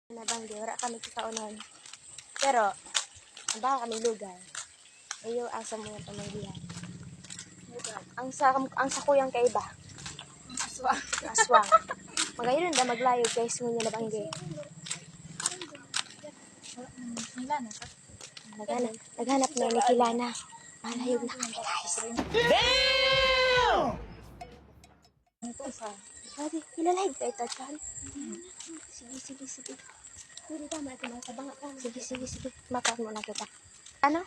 Nabanggi, wala kami kakaunan. Pero, baka kami lugar. Ayo, asa mo yung pamanggihan. Ang sa kuyang kaiba. Aswang. Aswang. Magayon na maglayo guys mo niya nabanggi. Naghanap na ni Kilana. Malayog na kami guys. Damn! Ito sa. Pwede, ilalahid ka ito, Chan. Sige. Pwede tama ito, masabang ka. Sige. Makaon muna kita. Ano?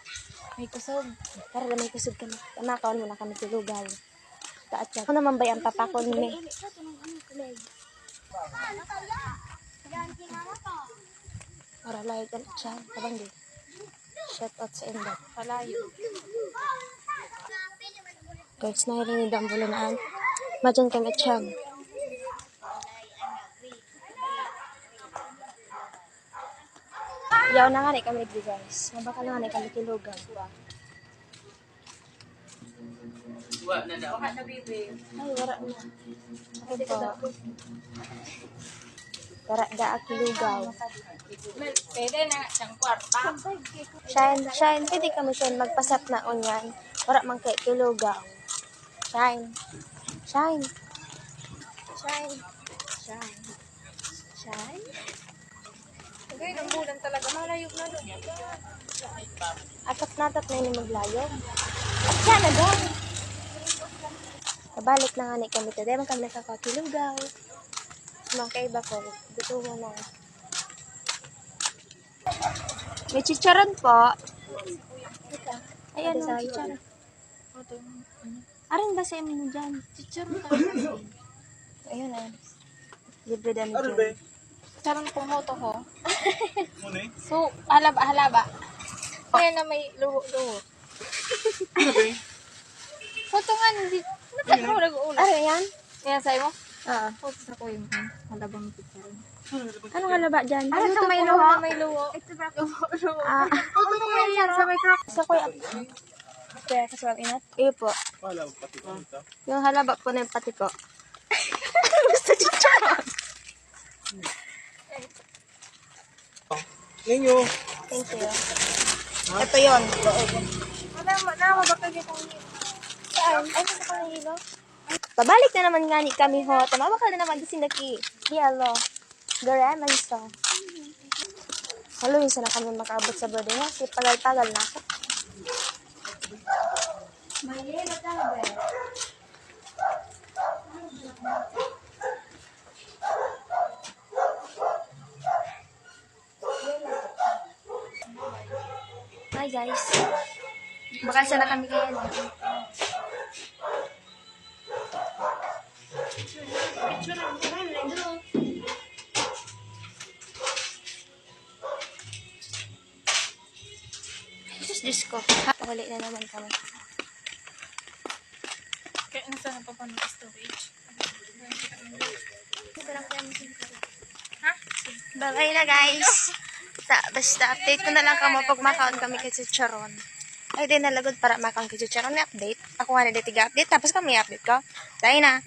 May kusog. Para may kusog kami. Makaon muna kami tulugan. Taat siya. Ako naman ba yung papakon ni? Para layo ka na siya. Kabang di. Shout out sa Enda. Palayo. Guys, nahirin yung dambulanaan. Madyan kami siyang. Yaw na nga na kami guys. Mabaka na nga na kami tilugan. Wala na daw. Ay, wala na. Ay po. Wala da akilugaw. Pwede na siyang kwarta. Shine. Pwede kami Shine magpasap na unyan. Wala man kay kilugaw. Shine. Okay, ng bulan talaga. Malayog na doon. Atap na yun maglayo. At siya na doon. Kabalik na nga ni kami today. Man kami nakakakilugaw. Mga kaiba ko. Gusto mo na. May chicharon po. Ayan o, chicharon. Aring ba sa inyo dyan? Chicharon talaga. Ayun na. Libre dami Ano dyan. ba? Chicharon kung moto ho. Muna eh? So, halaba. Kaya na may luho. Ano ba? Foto nga, hindi. Nagtatro nag-uula. Ano yan? Kaya sa'yo mo? Oo. Foto sa ko yung halabang chicharon. Anong halaba dyan? Ano sa may luho? May luho. Ito ba? Luho. Ah, Foto mo yan sa may crop. sa kuya. Kaya kaswag inat. Iyo po. Wala, pati ko dito. Yung halaba po na yung pati ko. Ninyo. Thank you. Ito yun. Nama ba kayo itong Saan? Ay, nasa ka ng hilo? Pabalik na naman nga ni kami ho. Tamawa ka na naman kasi Yellow. Garaman so. Halo, isa na kami makaabot sa birthday nga. Kasi pagal-pagal na ako. Hi guys. Baka sana kami kaya na. Diyos ko. Huli na naman kami. Kaya nasa na pa pa ng storage? Ha? Bye na guys. Basta update ko na lang kamo pag makaon kami kay Chicharon. Ay din nalagod para makaon kay Chicharon na update. Ako nga na dito update tapos kami update ko. Tayo na.